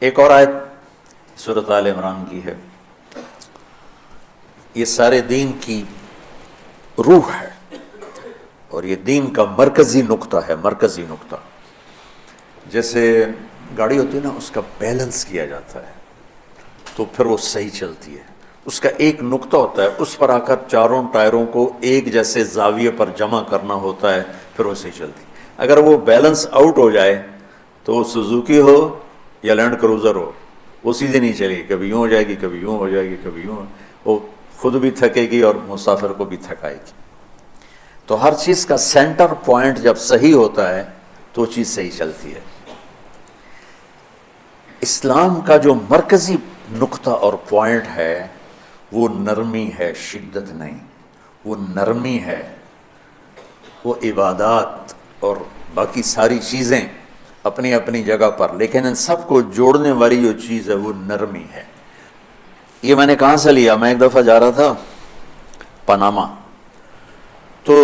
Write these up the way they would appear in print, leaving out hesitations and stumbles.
ایک اور آیت سورۃ آل عمران کی ہے، یہ سارے دین کی روح ہے اور یہ دین کا مرکزی نقطہ ہے، مرکزی نقطہ۔ جیسے گاڑی ہوتی ہے نا، اس کا بیلنس کیا جاتا ہے تو پھر وہ صحیح چلتی ہے۔ اس کا ایک نقطہ ہوتا ہے، اس پر آ کر چاروں ٹائروں کو ایک جیسے زاویے پر جمع کرنا ہوتا ہے، پھر وہ صحیح چلتی ہے۔ اگر وہ بیلنس آؤٹ ہو جائے تو وہ سوزوکی ہو یا لینڈ کروزر ہو، وہ سیدھے نہیں چلے گی، کبھی یوں ہو جائے گی، کبھی یوں ہو جائے گی، کبھی یوں، وہ خود بھی تھکے گی اور مسافر کو بھی تھکائے گی۔ تو ہر چیز کا سینٹر پوائنٹ جب صحیح ہوتا ہے تو چیز صحیح چلتی ہے۔ اسلام کا جو مرکزی نقطہ اور پوائنٹ ہے وہ نرمی ہے، شدت نہیں، وہ نرمی ہے۔ وہ عبادات اور باقی ساری چیزیں اپنی اپنی جگہ پر، لیکن ان سب کو جوڑنے والی جو چیز ہے وہ نرمی ہے۔ یہ میں نے کہاں سے لیا؟ میں ایک دفعہ جا رہا تھا پاناما، تو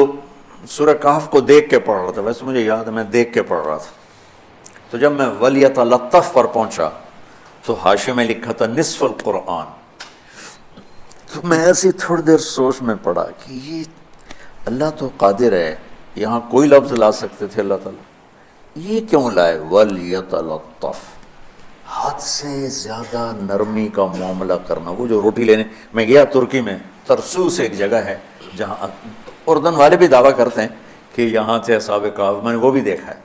سورہ کہف کو دیکھ کے پڑھ رہا تھا، ویسے مجھے یاد ہے میں دیکھ کے پڑھ رہا تھا۔ تو جب میں وَلْيَتَلَطَّفْ پر پہنچا تو حاشیے میں لکھا تھا نصف القرآن۔ تو میں ایسی تھوڑی دیر سوچ میں پڑا کہ یہ اللہ تو قادر ہے، یہاں کوئی لفظ لا سکتے تھے اللہ تعالیٰ، یہ کیوں لائے؟ وَلْيَتَلَطَّفْ، حد سے زیادہ نرمی کا معاملہ کرنا۔ وہ جو روٹی لینے میں گیا ترکی میں، ترسوس ایک جگہ ہے جہاں اردن والے بھی دعویٰ کرتے ہیں کہ یہاں سے اصحاب کہف، میں نے وہ بھی دیکھا ہے،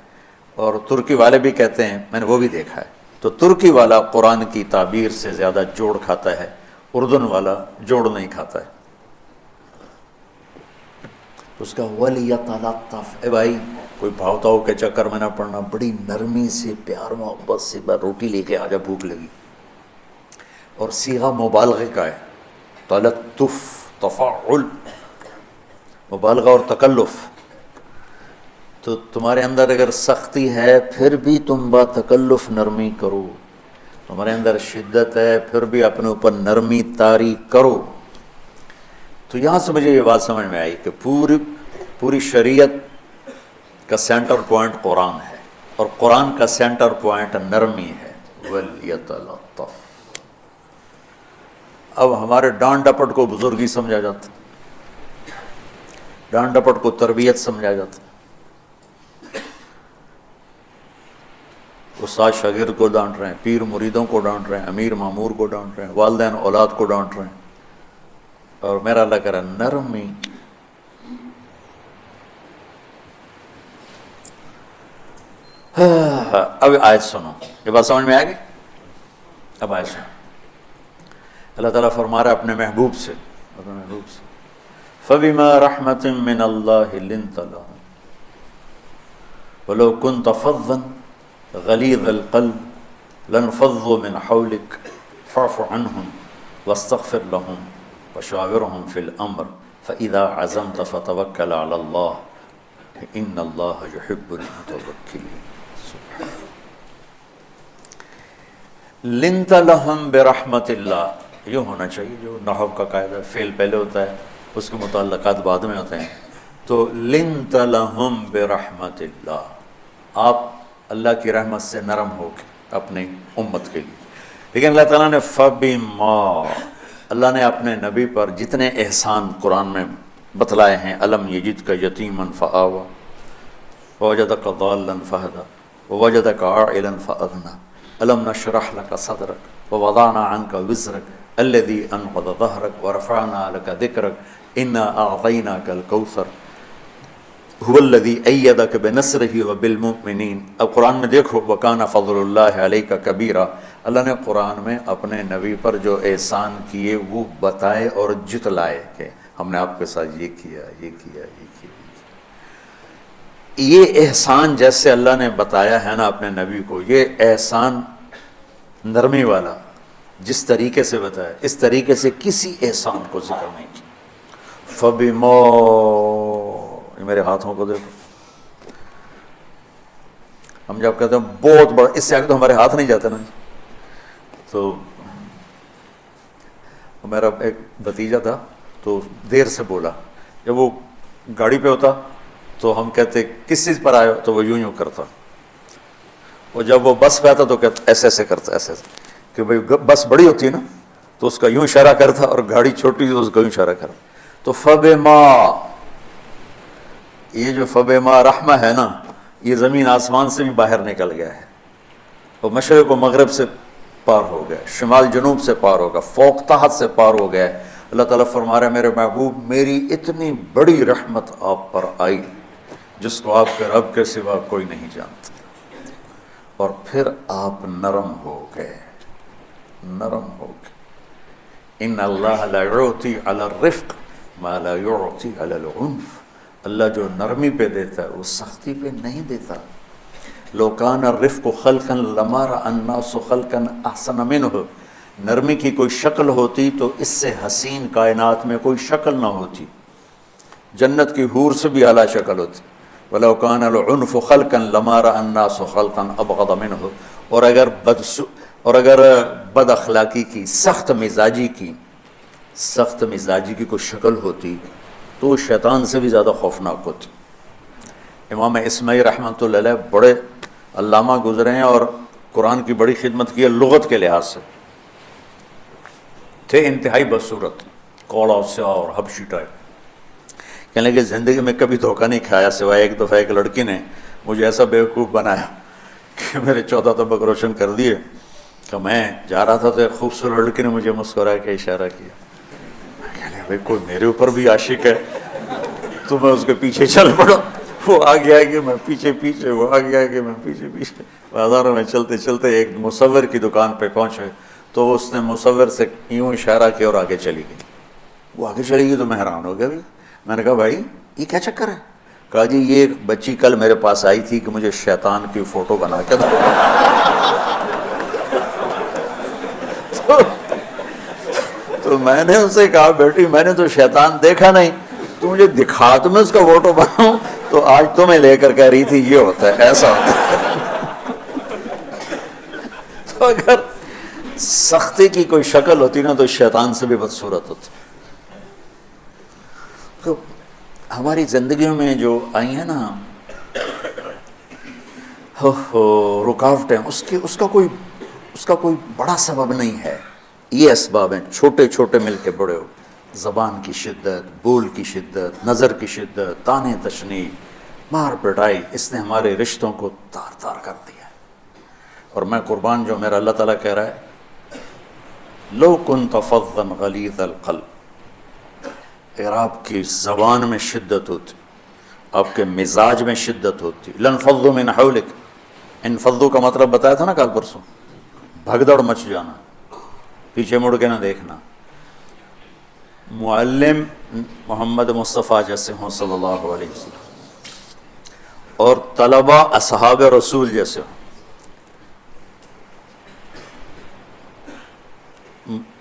اور ترکی والے بھی کہتے ہیں میں نے وہ بھی دیکھا ہے۔ تو ترکی والا قرآن کی تعبیر سے زیادہ جوڑ کھاتا ہے، اردن والا جوڑ نہیں کھاتا ہے۔ اس کا وَلْيَتَلَطَّفْ، اے بھائی کوئی بھاؤتاؤ کے چکر میں نہ پڑنا، بڑی نرمی سے پیار محبت سے روٹی لے کے آجا، بھوک لگی۔ اور صیغہ مبالغے کا ہے، تلطف، تفاعل، مبالغہ اور تکلف۔ تو تمہارے اندر اگر سختی ہے پھر بھی تم با تکلف نرمی کرو، تمہارے اندر شدت ہے پھر بھی اپنے اوپر نرمی طاری کرو۔ تو یہاں سے مجھے یہ بات سمجھ میں آئی کہ پوری شریعت کا سینٹر پوائنٹ قرآن ہے، اور قرآن کا سینٹر پوائنٹ نرمی ہے۔ وَلْيَتَلَطَّفْ۔ اب ہمارے ڈانٹ ڈپٹ کو بزرگی سمجھا جاتا، ڈانٹ ڈپٹ کو تربیت سمجھا جاتا، استاد شاگرد کو ڈانٹ رہے ہیں، پیر مریدوں کو ڈانٹ رہے ہیں، امیر مامور کو ڈانٹ رہے ہیں، والدین اولاد کو ڈانٹ رہے ہیں، اور میرا اللہ کہہ رہا ہے نرمی۔ اب آیت سنو، یہ بات سمجھ میں آ گئی؟ اب آیت سنو، اللہ تعالیٰ فرما رہا ہے اپنے محبوب سے، فَبِمَا رَحْمَةٍ مِّنَ اللَّهِ لِنْتَ لَهُمْ وَلَوْ كُنْتَ فَظًّا غَلِيظَ الْقَلْبِ لَانفَضُّوا مِنْ حَوْلِكَ فَاعْفُ عَنْهُمْ وَاسْتَغْفِرْ لَهُمْ وَشَاوِرْهُمْ فِي الْأَمْرِ فَإِذَا عَزَمْتَ فَتَوَكَّلْ عَلَى اللَّهِ إِنَّ اللَّهَ يُحِبُّ الْمُتَوَكِّلِينَ۔ لِنْتَ لَهُمْ بِرَحْمَةِ اللَّهِ، یہ ہونا چاہیے، جو نحو کا قاعدہ فعل پہلے ہوتا ہے اس کے متعلقات بعد میں ہوتے ہیں۔ تو لِنْتَ لَهُمْ بِرَحْمَةِ اللَّهِ، آپ اللہ کی رحمت سے نرم ہو کے اپنی امت کے لیے۔ لیکن اللہ تعالیٰ نے فَبِمَا، اللہ نے اپنے نبی پر جتنے احسان قرآن میں بتلائے ہیں، أَلَمْ يَجِدْكَ يَتِيمًا فَآوَى وَوَجَدَكَ ضَالًّا فَهَدَى وَوَجَدَكَ عَائِلًا فَأَغْنَى أَلَمْ نَشْرَحْ لَكَ صَدْرَكَ وَوَضَعْنَا عَنْكَ وِزْرَكَ الَّذِي أَنقَضَ ظَهْرَكَ وَرَفَعْنَا لَكَ ذِكْرَكَ إِنَّا أَعْطَيْنَاكَ الْكَوْثَرَ هُوَ الَّذِي أَيَّدَكَ بِنَصْرِهِ وَبِالْمُؤْمِنِينَ۔ اب قرآن میں دیکھو وَكَانَ فَضْلُ اللَّهِ عَلَيْكَ كَبِيرًا، اللہ نے قرآن میں اپنے نبی پر جو احسان کیے وہ بتائے اور جتلائے کہ ہم نے آپ کے ساتھ یہ کیا، یہ کیا، یہ کیا۔ یہ احسان جیسے اللہ نے بتایا ہے نا اپنے نبی کو، یہ احسان نرمی والا جس طریقے سے بتایا، اس طریقے سے کسی احسان کو ذکر نہیں کیا۔ فَبِمَا، یہ میرے ہاتھوں کو دیکھو، ہم جب کہتے ہیں بہت بڑا، اس سے آگے تو ہمارے ہاتھ نہیں جاتے نا۔ تو میرا ایک بھتیجا تھا تو دیر سے بولا، جب وہ گاڑی پہ ہوتا تو ہم کہتے کس چیز پر آئے ہو، تو وہ یوں یوں کرتا، وہ جب وہ بس پہ آتا تو کہتا ایسے ایسے کرتا، ایسے ایسے، کہ بھائی بس بڑی ہوتی ہے نا تو اس کا یوں اشارہ کرتا، اور گاڑی چھوٹی تو اس کا یوں اشارہ کرتا. تو فبما، یہ جو فبما رحمہ ہے نا، یہ زمین آسمان سے بھی باہر نکل گیا ہے، وہ مشرق و مغرب سے پار ہو گیا، شمال جنوب سے پار ہوگا، فوق تحت سے پار ہو گیا. اللہ تعالیٰ فرما رہا ہے میرے محبوب میری اتنی بڑی رحمت آپ پر آئی جس کو آپ کے رب کے سوا کوئی نہیں جانتا، اور پھر آپ نرم ہو گئے، نرم ہو گئے. ان اللہ لا یعطی علی الرفق ما لا یعطی علی العنف، اللہ جو نرمی پہ دیتا ہے وہ سختی پہ نہیں دیتا. لو کان الرفق خلقا لما رأى الناس خلقا احسن منه، نرمی کی کوئی شکل ہوتی تو اس سے حسین کائنات میں کوئی شکل نہ ہوتی، جنت کی حور سے بھی اعلیٰ شکل ہوتی. وَلَوْ كَانَ الْعُنْفُ خَلْقًا لَمَا رَأَى النَّاسُ خَلْقًا أَبْغَضَ مِنْهُ. اور اگر بد اخلاقی کی، سخت مزاجی کی کوئی شکل ہوتی تو وہ شیطان سے بھی زیادہ خوفناک ہوتی. امام اسماعیل رحمۃ اللہ علیہ بڑے علامہ گزرے ہیں اور قرآن کی بڑی خدمت کی ہے لغت کے لحاظ سے، تھے انتہائی بدصورت، کوڑا سیاہ اور حبشی ٹائپ. کہنے لگے زندگی میں کبھی دھوکہ نہیں کھایا سوائے ایک دفعہ ایک لڑکی نے مجھے ایسا بیوقوف بنایا کہ میرے 14 طبق روشن کر دیے کہ میں جا رہا تھا تو ایک خوبصورت لڑکی نے مجھے مسکرا کے اشارہ کیا. کہنے بھائی کوئی میرے اوپر بھی عاشق ہے تو میں اس کے پیچھے چل پڑا، وہ آگے آگے میں پیچھے پیچھے، وہ آگے آگے میں پیچھے پیچھے. بازاروں میں چلتے چلتے ایک مصور کی دکان پہ پہنچے تو اس نے مصور سے یوں اشارہ کیا اور آگے چلی گئی. وہ آگے چلی گئی تو میں حیران ہو گیا. بھی میں نے کہا بھائی یہ کیا چکر ہے؟ کہا جی یہ بچی کل میرے پاس آئی تھی کہ مجھے شیطان کی فوٹو بنا کے دو. تو میں نے اسے کہا بیٹی میں نے تو شیطان دیکھا نہیں، تو مجھے دکھا تو میں اس کا فوٹو بناؤں. تو آج تمہیں لے کر کہہ رہی تھی یہ ہوتا ہے، ایسا ہوتا ہے. تو اگر سختی کی کوئی شکل ہوتی نا تو شیطان سے بھی بدصورت ہوتی. تو ہماری زندگیوں میں جو آئی ہیں نا رکاوٹیں، اس کا کوئی بڑا سبب نہیں ہے. یہ اسباب ہیں چھوٹے چھوٹے مل کے بڑے ہو. زبان کی شدت، بول کی شدت، نظر کی شدت، تانے تشنی، مار پٹائی، اس نے ہمارے رشتوں کو تار تار کر دیا. اور میں قربان جو میرا اللہ تعالیٰ کہہ رہا ہے لو کنت فظا غلیظ القلب، اگر آپ کی زبان میں شدت ہوتی، آپ کے مزاج میں شدت ہوتی، لانفضوا من حولک. انفضوا کا مطلب بتایا تھا نا کل پرسوں، بھگدڑ مچ جانا، پیچھے مڑ کے نہ دیکھنا. معلم محمد مصطفیٰ جیسے ہوں صلی اللہ علیہ وسلم، اور طلبہ اصحاب رسول جیسے ہوں.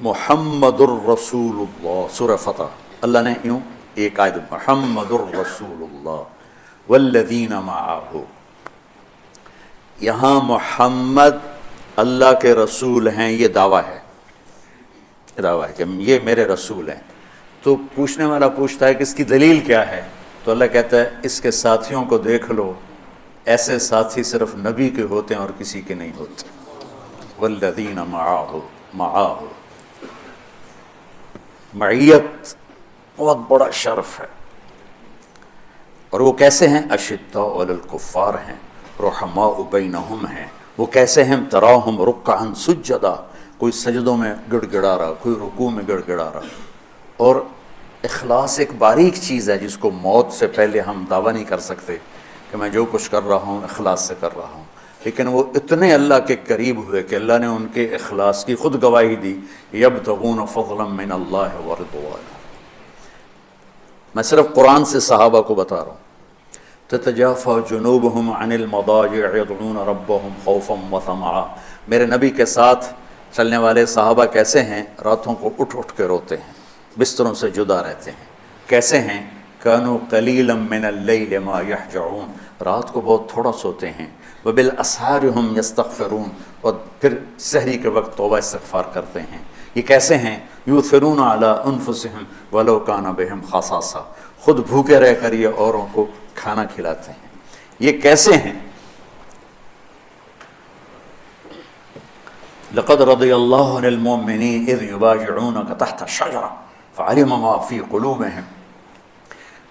محمد الرسول اللہ، سورہ فتح اللہ نے یوں ایک آیت محمد الرسول اللہ والذین معہ. یہاں محمد اللہ کے رسول ہیں، یہ دعویٰ ہے، کہ یہ میرے رسول ہیں. تو پوچھنے والا پوچھتا ہے کہ اس کی دلیل کیا ہے؟ تو اللہ کہتا ہے اس کے ساتھیوں کو دیکھ لو، ایسے ساتھی صرف نبی کے ہوتے ہیں اور کسی کے نہیں ہوتے. والذین معہ، معیت بہت بڑا شرف ہے. اور وہ کیسے ہیں؟ اشداء علی الکفار ہیں، رحماء بینہم ہیں. وہ کیسے ہیں؟ تراہم رکعا سجدا، کوئی سجدوں میں گڑ گڑا رہا، کوئی رکوع میں گڑ گڑا رہا. اور اخلاص ایک باریک چیز ہے جس کو موت سے پہلے ہم دعویٰ نہیں کر سکتے کہ میں جو کچھ کر رہا ہوں اخلاص سے کر رہا ہوں. لیکن وہ اتنے اللہ کے قریب ہوئے کہ اللہ نے ان کے اخلاص کی خود گواہی دی، یبتغون فضلا من اللہ ورضوانا. میں صرف قرآن سے صحابہ کو بتا رہا ہوں. تتجافى جنوبهم عن المضاجع يدعون ربهم خوفا وطمعا. میرے نبی کے ساتھ چلنے والے صحابہ کیسے ہیں؟ راتوں کو اٹھ اٹھ کے روتے ہیں، بستروں سے جدا رہتے ہیں. کیسے ہیں؟ كانوا قليلا من الليل ما يهجعون، رات کو بہت تھوڑا سوتے ہیں. وبالاسحار هم يستغفرون، اور پھر سحری کے وقت توبہ استغفار کرتے ہیں. یہ کیسے ہیں؟ یؤثرون علی انفسهم ولو کان بهم خصاصہ، خود بھوکے رہ کر یہ اوروں کو کھانا کھلاتے ہیں. یہ کیسے ہیں؟ لقد رضی اللہ عن المؤمنین اذ یبایعونک تحت الشجرہ فعلم ما فی قلوبہم.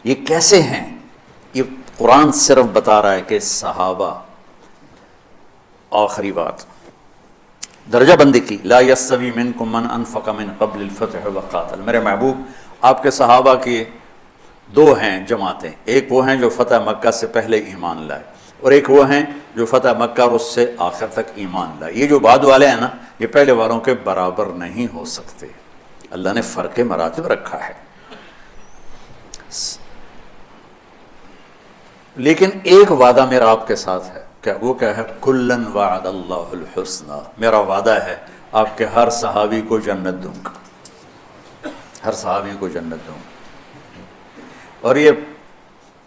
یہ کیسے ہیں؟ یہ قرآن صرف بتا رہا ہے کہ صحابہ. آخری بات درجہ بندی کی. لا یستوی منکم من انفق من قبل الفتح وقاتل. میرے محبوب آپ کے صحابہ کی دو ہیں جماعتیں. ایک وہ ہیں جو فتح مکہ سے پہلے ایمان لائے، اور ایک وہ ہیں جو فتح مکہ اور اس سے آخر تک ایمان لائے. یہ جو بعد والے ہیں نا، یہ پہلے والوں کے برابر نہیں ہو سکتے. اللہ نے فرق مراتب رکھا ہے. لیکن ایک وعدہ میرا آپ کے ساتھ ہے. کیا وہ کیا ہے؟ کلن وعد اللہ الحسنى. میرا وعدہ ہے آپ کے ہر صحابی کو جنت دوں گا، ہر صحابی کو جنت دوں گا. اور یہ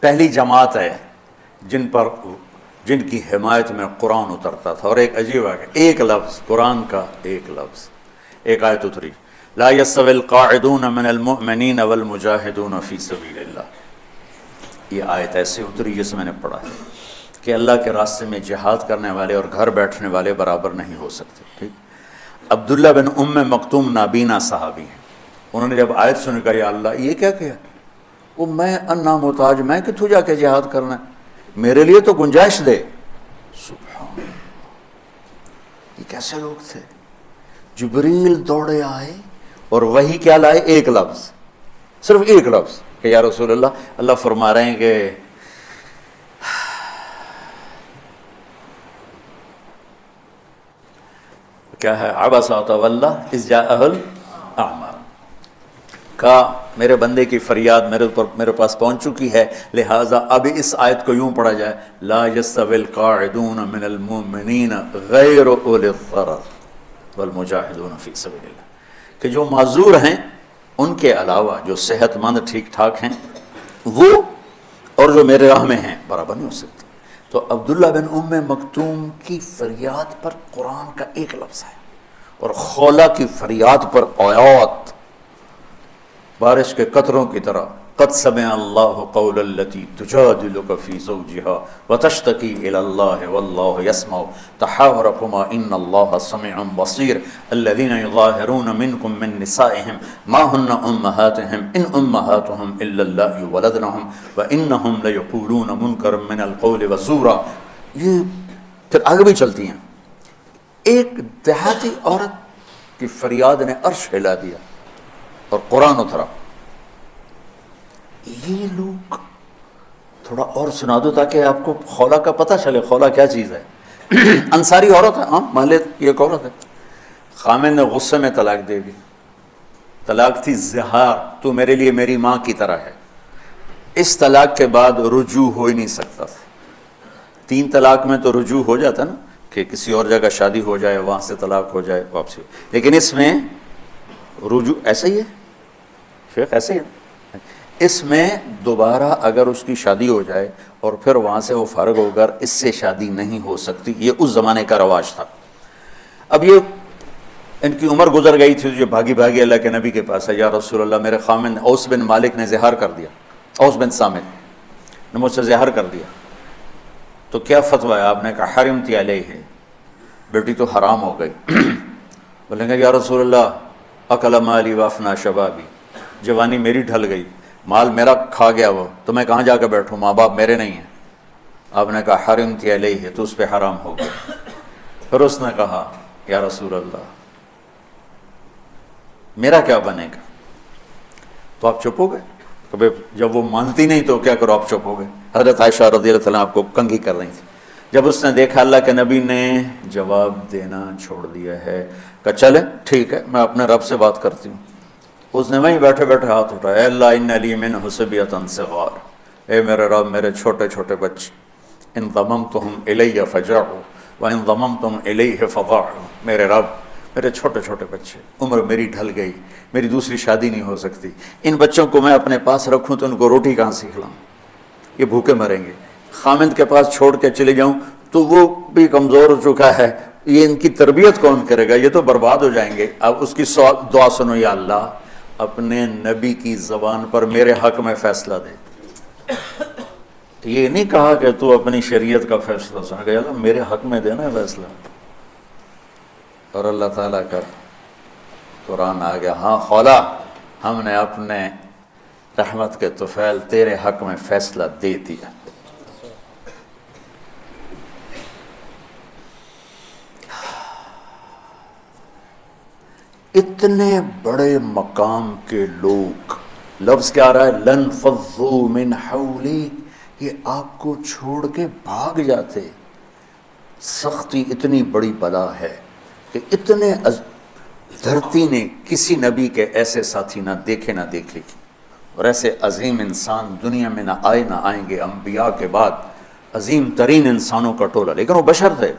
پہلی جماعت ہے جن کی حمایت میں قرآن اترتا تھا. اور ایک عجیب ہے کہ ایک لفظ قرآن کا، ایک لفظ، ایک آیت اتری، لا یستوی القاعدون من المؤمنین والمجاہدون فی سبیل اللہ. یہ آیت ایسے اتری جس میں نے پڑھا ہے کہ اللہ کے راستے میں جہاد کرنے والے اور گھر بیٹھنے والے برابر نہیں ہو سکتے. ٹھیک. عبداللہ بن ام مکتوم نابینا صحابی ہیں. انہوں نے جب آیت سن کر یا اللہ یہ کیا کیا؟ وہ میں انا محتاج، میں کتوں جا کے جہاد کرنا ہے، میرے لیے تو گنجائش دے. سبحان اللہ، یہ کیسے لوگ تھے؟ جبریل دوڑے آئے اور وہی کیا لائے؟ ایک لفظ، صرف ایک لفظ کہ یا رسول اللہ. اللہ فرما رہے ہیں کہ کیا ہے؟ عبس وتولی اذ جاءہ الاعمى. کا میرے بندے کی فریاد میرے پاس پہنچ چکی ہے، لہٰذا اب اس آیت کو یوں پڑھا جائے، لا یستوی القاعدون من المؤمنین غیر اولی الضرر والمجاہدون فی سبیل اللہ. کہ جو معذور ہیں ان کے علاوہ جو صحت مند ٹھیک ٹھاک ہیں وہ اور جو میرے راہ میں ہیں برابر نہیں ہو سکتے. تو عبداللہ بن ام مکتوم کی فریاد پر قرآن کا ایک لفظ ہے، اور خولہ کی فریاد پر آیات بارش کے قطروں کی طرح. قد سمع اللہ قول التی تجادلک فی زوجہا وتشتکی الی اللہ واللہ یسمع تحاورکما ان اللہ سمیع بصیر. الذین یظاہرون منکم من نسائہم ما ہن امہاتہم ان امہاتہم الا اللہ ولدنہم وانہم لیقولون منکرا من القول وزورا. یہ پھر آگے بھی چلتی ہیں. ایک دیہاتی عورت کی فریاد نے عرش ہلا دیا اور قرآن اترا. یہ لوگ تھوڑا اور سنا دو تاکہ آپ کو خولہ کا پتہ چلے. خولہ کیا چیز ہے؟ انصاری عورت ہے، ہاں محلے کی ایک عورت ہے. خامن نے غصے میں طلاق دے دی. طلاق تھی زہار، تو میرے لیے میری ماں کی طرح ہے. اس طلاق کے بعد رجوع ہو ہی نہیں سکتا تھا. 3 طلاق میں تو رجوع ہو جاتا نا، کہ کسی اور جگہ شادی ہو جائے، وہاں سے طلاق ہو جائے، واپسی ہو. لیکن اس میں رجوع ایسا ہی ہے شیخ، ایسے ہی ہے. اس میں دوبارہ اگر اس کی شادی ہو جائے اور پھر وہاں سے وہ فارغ ہو کر اس سے شادی نہیں ہو سکتی. یہ اس زمانے کا رواج تھا. اب یہ ان کی عمر گزر گئی تھی، جو بھاگی بھاگی اللہ کے نبی کے پاس ہے. یا رسول اللہ، میرے خامن اوس بن مالک نے زہار کر دیا، اوس بن صامت نے مجھ سے زہار کر دیا، تو کیا فتویٰ ہے؟ آپ نے کہا حرمتی علیہ، بیٹی تو حرام ہو گئی. بولیں گے یا رسول اللہ اکل مالی وافنا شبابی، جوانی میری ڈھل گئی، مال میرا کھا گیا، وہ تو میں کہاں جا کے بیٹھوں، ماں باپ میرے نہیں ہیں. آپ نے کہا حرمتی علیہ، تو اس پہ حرام ہو گیا. پھر اس نے کہا یا رسول اللہ میرا کیا بنے گا؟ تو آپ چپ ہو گئے. کہ جب وہ مانتی نہیں تو کیا کرو، آپ چپ ہو گئے. حضرت عائشہ رضی اللہ عنہا آپ کو کنگھی کر رہی تھی. جب اس نے دیکھا اللہ کے نبی نے جواب دینا چھوڑ دیا ہے، کہ چلے ٹھیک ہے میں اپنے رب سے بات کرتی ہوں. اس نے وہیں بیٹھے بیٹھے ہاتھ اٹھایا، اے اللہ ان لی من حسبیۃ صغار، اے میرے رب میرے چھوٹے چھوٹے بچے، ان ضممتہم الی فجعوا وان ضممتم الیہ فضاعوا. میرے رب میرے چھوٹے چھوٹے بچے، عمر میری ڈھل گئی، میری دوسری شادی نہیں ہو سکتی، ان بچوں کو میں اپنے پاس رکھوں تو ان کو روٹی کہاں سے کھلاؤں؟ یہ بھوکے مریں گے. خامند کے پاس چھوڑ کے چلے جاؤں تو وہ بھی کمزور ہو چکا ہے، یہ ان کی تربیت کون کرے گا؟ یہ تو برباد ہو جائیں گے. اب اس کی دعا سنو، یا اللہ اپنے نبی کی زبان پر میرے حق میں فیصلہ دے. یہ نہیں کہا کہ تو اپنی شریعت کا فیصلہ سن گیا، اللہ میرے حق میں دینا ہے فیصلہ. اور اللہ تعالیٰ کا قرآن آ گیا، ہاں خولا ہم نے اپنے رحمت کے طفیل تیرے حق میں فیصلہ دے دیا۔ اتنے بڑے مقام کے لوگ، لفظ کیا آ رہا ہے؟ لن فضوا من حولی، یہ آپ کو چھوڑ کے بھاگ جاتے۔ سختی اتنی بڑی بلا ہے کہ اتنے دھرتی نے کسی نبی کے ایسے ساتھی نہ دیکھے نہ دیکھے گی، اور ایسے عظیم انسان دنیا میں نہ آئیں گے۔ انبیاء کے بعد عظیم ترین انسانوں کا ٹولہ، لیکن وہ بشر تھے،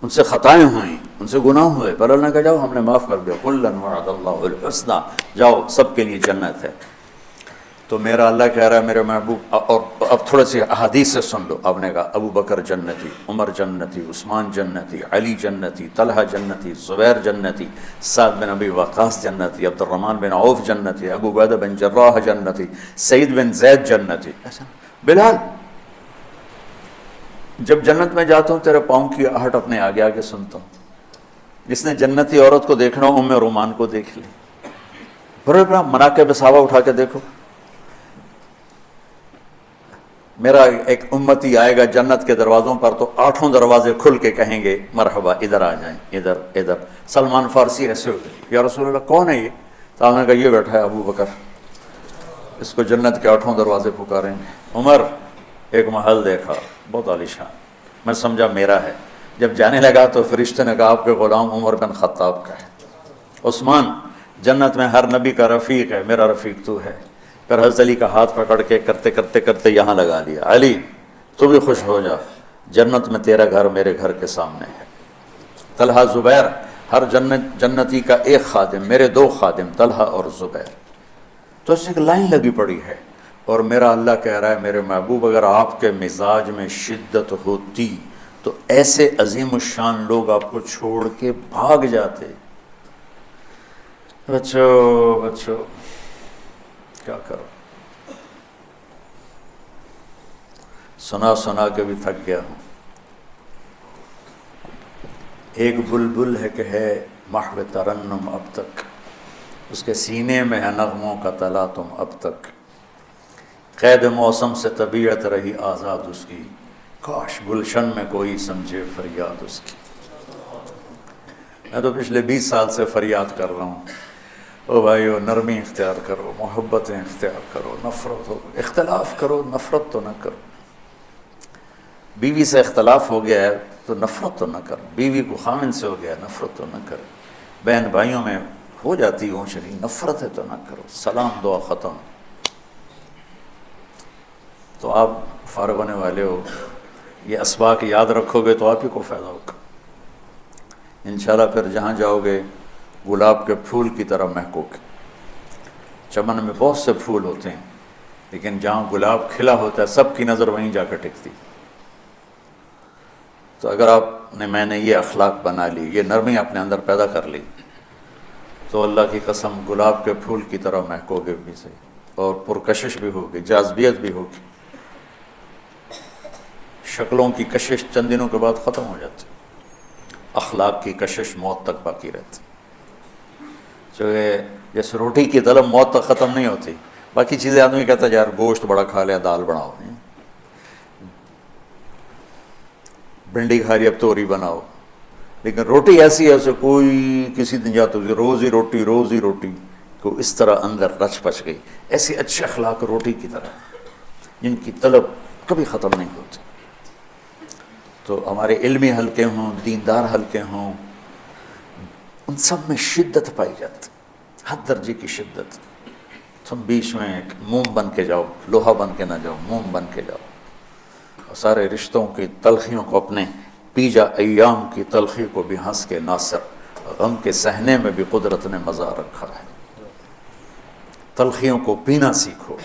ان سے خطائیں ہوئیں، ان سے گناہ ہوئے، پر اللہ نے کہا جاؤ ہم نے معاف کر دیا، کلا وعد اللہ الحسنی، جاؤ سب کے لیے جنت ہے۔ تو میرا اللہ کہہ رہا ہے میرے محبوب، اور اب تھوڑے سے احادیث سے سن لو۔ آپ نے کہا ابو بکر جنتی، عمر جنتی، عثمان جنتی، علی جنتی، طلحہ جنتی، زبیر جنتی، سعد بن ابی وقاص جنتی، عبد الرحمن بن عوف جنتی، ابو عبیدہ بن جراح جنتی، سعید بن زید جنتی۔ ایسا بلال جب جنت میں جاتا ہوں تیرے پاؤں کی آہٹ اپنے آگے آگے سنتا ہوں۔ جس نے جنتی عورت کو دیکھنا ہو ام رومان کو دیکھ لی، بڑے بڑا مناقب صحابہ اٹھا کے دیکھو۔ میرا ایک امتی آئے گا جنت کے دروازوں پر تو 8 دروازے کھل کے کہیں گے مرحبا، ادھر آ جائیں، ادھر ادھر۔ سلمان فارسی ایسے ہو گئے، یا رسول اللہ کون ہے یہ؟ تو آپ نے کہا یہ بیٹھا ہے ابو بکر، اس کو جنت کے 8 دروازے پکاریں گے۔ عمر ایک محل دیکھا بہت عالیشان، میں سمجھا میرا ہے۔ جب جانے لگا تو فرشتے نے کہا آپ کے غلام عمر بن خطاب کا ہے۔ عثمان جنت میں ہر نبی کا رفیق ہے، میرا رفیق تو ہے۔ پھر حضرت علی کا ہاتھ پکڑ کے کرتے کرتے کرتے یہاں لگا دیا، علی تو بھی خوش ہو جا، جنت میں تیرا گھر میرے گھر کے سامنے ہے۔ طلحہ زبیر، ہر جنتی کا ایک خادم، میرے 2 خادم طلحہ اور زبیر۔ تو اس ایک لائن لگی پڑی ہے، اور میرا اللہ کہہ رہا ہے میرے محبوب اگر آپ کے مزاج میں شدت ہوتی تو ایسے عظیم الشان لوگ آپ کو چھوڑ کے بھاگ جاتے۔ بچو کیا کرو، سنا کے بھی تھک گیا ہوں۔ ایک بلبل ہے کہ ہے محو ترنم اب تک، اس کے سینے میں ہے نغموں کا تلا تم اب تک، قید موسم سے طبیعت رہی آزاد اس کی، کاش گلشن میں کوئی سمجھے فریاد اس کی۔ میں تو پچھلے 20 سال سے فریاد کر رہا ہوں، او بھائیو نرمی اختیار کرو، محبتیں اختیار کرو، نفرت ہو اختلاف کرو، نفرت تو نہ کرو۔ بیوی سے اختلاف ہو گیا ہے تو نفرت تو نہ کرو، بیوی کو خامن سے ہو گیا نفرت تو نہ کرو، بہن بھائیوں میں ہو جاتی اونچ نیچ، نفرت ہے تو نہ کرو، سلام دعا ختم۔ تو آپ فارغ ہونے والے ہو، یہ اسباق یاد رکھو گے تو آپ ہی کو فائدہ ہوگا انشاءاللہ۔ پھر جہاں جاؤ گے گلاب کے پھول کی طرح مہکو گے۔ چمن میں بہت سے پھول ہوتے ہیں، لیکن جہاں گلاب کھلا ہوتا ہے سب کی نظر وہیں جا کے ٹکتی۔ تو اگر میں نے یہ اخلاق بنا لی، یہ نرمی اپنے اندر پیدا کر لی، تو اللہ کی قسم گلاب کے پھول کی طرح مہکو گے بھی صحیح، اور پرکشش بھی ہوگی، جاذبیت بھی ہوگی۔ شکلوں کی کشش چند دنوں کے بعد ختم ہو جاتی، اخلاق کی کشش موت تک باقی رہتی۔ جو جیسے روٹی کی طلب موت تک ختم نہیں ہوتی، باقی چیزیں آدمی کہتا ہے یار گوشت بڑا کھا لیا، دال بناؤ، بھنڈی کھا لی اب توری بناؤ، لیکن روٹی ایسی ہے اسے کوئی کسی دن جاتا ہے روز ہی روٹی کو اس طرح اندر رچ پچ گئی۔ ایسے اچھے اخلاق روٹی کی طرح جن کی طلب کبھی ختم نہیں ہوتی۔ تو ہمارے علمی حلقے ہوں، دیندار حلقے ہوں، ان سب میں شدت پائی جاتی، حد درجے کی شدت۔ تم بیچ میں ایک موم بن کے جاؤ، لوہا بن کے نہ جاؤ، موم بن کے جاؤ، اور سارے رشتوں کی تلخیوں کو اپنے پی جا، ایام کی تلخی کو بھی ہنس کے ناصر، غم کے سہنے میں بھی قدرت نے مزہ رکھا ہے۔ تلخیوں کو پینا سیکھو،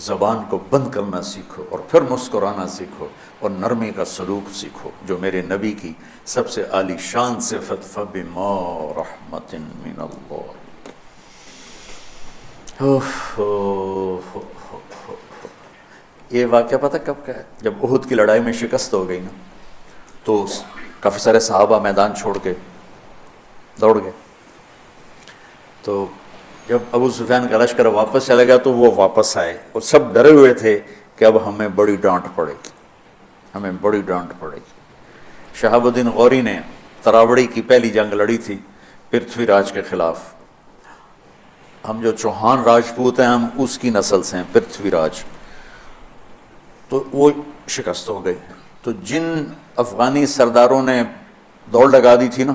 زبان کو بند کرنا سیکھو، اور پھر مسکرانا سیکھو، اور نرمی کا سلوک سیکھو، جو میرے نبی کی سب سے عالی شان صفت فَبِمَا رَحْمَةٍ مِّنَ اللَّهِ۔ یہ واقعہ پتہ کب کا ہے؟ جب احد کی لڑائی میں شکست ہو گئی نا، تو کافی سارے صحابہ میدان چھوڑ کے دوڑ گئے. تو جب ابو سفیان کا لشکر واپس چلا گیا تو وہ واپس آئے اور سب ڈرے ہوئے تھے کہ اب ہمیں بڑی ڈانٹ پڑے گی، ہمیں بڑی ڈانٹ پڑے گی. شہاب الدین غوری نے تراوڑی کی پہلی جنگ لڑی تھی پرتھوی راج کے خلاف. ہم جو چوہان راجپوت ہیں ہم اس کی نسل سے ہیں، پرتھوی راج. تو وہ شکست ہو گئی. تو جن افغانی سرداروں نے دوڑ لگا دی تھی نا،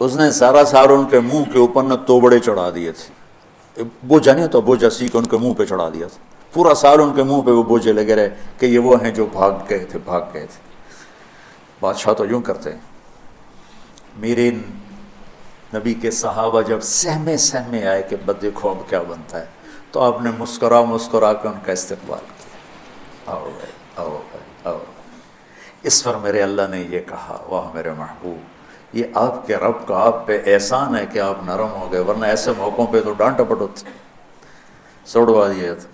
اس نے سارا سار ان کے منہ کے اوپر نہ توبڑے چڑھا دیے تھے. بوجھا نہیں ہوتا، بوجھا سی کے ان کے منہ پہ چڑھا دیا تھا. پورا سال ان کے منہ پہ وہ بوجھے لگے رہے کہ یہ وہ ہیں جو بھاگ گئے تھے. بادشاہ تو یوں کرتے ہیں. میرے نبی کے صحابہ جب سہمے آئے کہ بد دیکھو اب کیا بنتا ہے، تو آپ نے مسکرا کے ان کا استقبال کیا. آؤ بھائی، آؤ بھائی، آؤ. اس پر میرے اللہ نے یہ کہا، واہ میرے محبوب، یہ آپ کے رب کا آپ پہ احسان ہے کہ آپ نرم ہو گئے، ورنہ ایسے موقعوں پہ تو ڈانٹ ڈپٹ ہوتی، سوڑوا دیا تھا.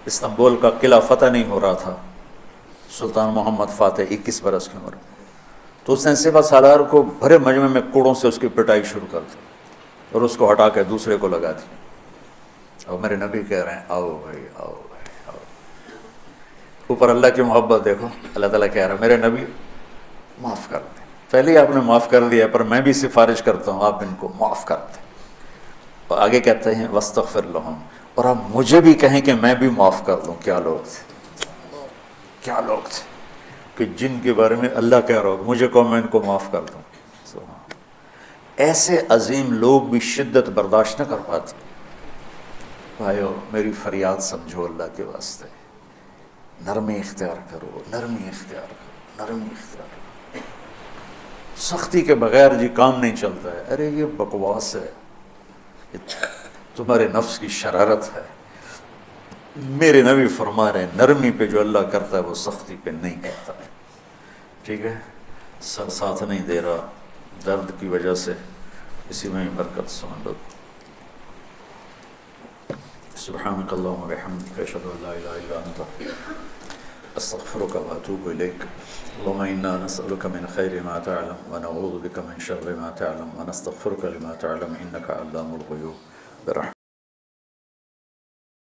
استنبول کا قلعہ فتح نہیں ہو رہا تھا. سلطان محمد فاتح 21 برس کی عمر، تو اس نے سپہ سالار کو بھرے مجمع میں کوڑوں سے اس کی پٹائی شروع کر دی اور اس کو ہٹا کے دوسرے کو لگا دی. اور میرے نبی کہہ رہے ہیں آؤ بھائی، آؤ بھائی، آؤ. اوپر اللہ کی محبت دیکھو. اللہ تعالیٰ کہہ رہا ہے میرے نبی معاف کر دیں. پہلے ہی آپ نے معاف کر دیا، پر میں بھی سفارش کرتا ہوں آپ ان کو معاف کر دیں. اور آگے کہتے ہیں وَاسْتَغْفِرْ لَهُمْ، اور آپ مجھے بھی کہیں کہ میں بھی معاف کر دوں. کیا لوگ تھے، کیا لوگ تھے کہ جن کے بارے میں اللہ کہہ رہا ہو مجھے کہو میں ان کو معاف کر دوں. ایسے عظیم لوگ بھی شدت برداشت نہ کر پاتے. بھائیو میری فریاد سمجھو اللہ کے واسطے، نرمی اختیار کرو، نرمی اختیار کرو، نرمی اختیار کرو. سختی کے بغیر جی کام نہیں چلتا ہے. ارے یہ بکواس ہے، تمہارے نفس کی شرارت ہے. میرے نبی فرما رہے ہیں نرمی پہ جو اللہ کرتا ہے وہ سختی پہ نہیں کرتا ہے. ٹھیک ہے، سر ساتھ نہیں دے رہا درد کی وجہ سے، اسی میں برکت سمجھ لو. سبحانک اللہم و بحمدک، اشہد ان لا الہ الا انت، استغفرک و اتوب الیک. اللہم انا نسألک من خیر ما تعلم ونعوذ بک من شر ما تعلم ونستغفرک لما تعلم انک علام الغیوب. برحمتک